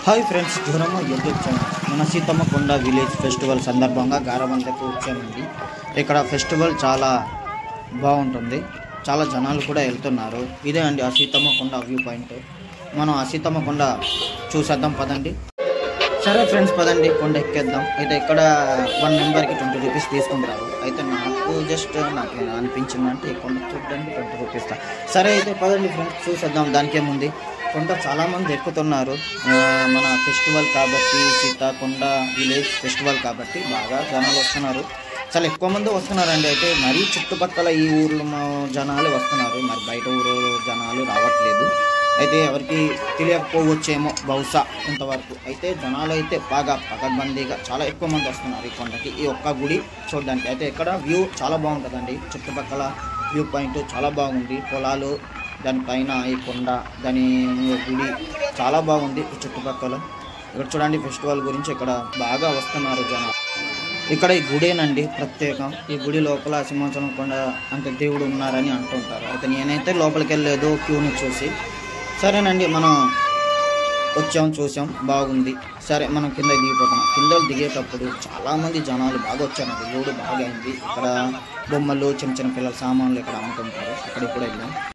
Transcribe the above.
Hi friends, Duramma YouTube channel. మన సీతమ్మ కొండ village festival సందర్భంగా గారబందకు వచ్చామండి. ఇక్కడ ఫెస్టివల్ చాలా బాగుంటుంది, చాలా జనాలు కూడా వెళ్తున్నారు. ఇదే అండి ఆ సీతమ్మ కొండ వ్యూ పాయింట్. మనం ఆ సీతమ్మ కొండ చూసేద్దాం పదండి. సరే ఫ్రెండ్స్, పదండి కొండ ఎక్కేద్దాం. అయితే ఇక్కడ 1 మెంబర్కి 20 రూపీస్ తీసుకుంటారు. అయితే నాకు అనిపించిందంటే ఈ కొండ చూడడానికి 20 రూపీస్. సరే అయితే పదండి ఫ్రెండ్స్, చూసేద్దాం. దానికేముంది, కొండ చాలామంది ఎక్కుతున్నారు. మన ఫెస్టివల్ కాబట్టి, సీతాకొండ విలేజ్ ఫెస్టివల్ కాబట్టి బాగా జనాలు వస్తున్నారు. చాలా ఎక్కువ మంది వస్తున్నారండి. అయితే మరీ చుట్టుపక్కల ఈ ఊర్లో జనాలు వస్తున్నారు, మరి బయట ఊరు జనాలు రావట్లేదు. అయితే ఎవరికి తెలియకపోవచ్చేమో బహుశా ఇంతవరకు. అయితే జనాలు అయితే బాగా పకడ్బందీగా చాలా ఎక్కువ మంది వస్తున్నారు ఈ కొండకి, ఈ ఒక్క గుడి చూడడానికి. అయితే ఇక్కడ వ్యూ చాలా బాగుంటుందండి. చుట్టుపక్కల వ్యూ పాయింట్ చాలా బాగుంది. పొలాలు, దానిపైన ఈ కొండ, దాని గుడి చాలా బాగుంది. ఈ చుట్టుపక్కల ఇక్కడ చూడండి, ఫెస్టివల్ గురించి ఇక్కడ బాగా వస్తున్నారు జనాలు. ఇక్కడ ఈ గుడేనండి ప్రత్యేకం. ఈ గుడి లోపల సింహాచలం కొండ అంటే దేవుడు ఉన్నారని అంటుంటారు. అయితే నేనైతే లోపలికి వెళ్ళలేదు క్యూని చూసి. సరేనండి, మనం వచ్చాం, చూసాం, బాగుంది. సరే మనం కింద దిగిపోతున్నాం. కింద దిగేటప్పుడు చాలామంది జనాలు బాగా వచ్చారండి. రోడ్డు బాగా అయింది. ఇక్కడ బొమ్మలు, చిన్న చిన్న పిల్లల సామాన్లు ఇక్కడ అమ్ముతుంటారు. అక్కడికి కూడా వెళ్ళాం.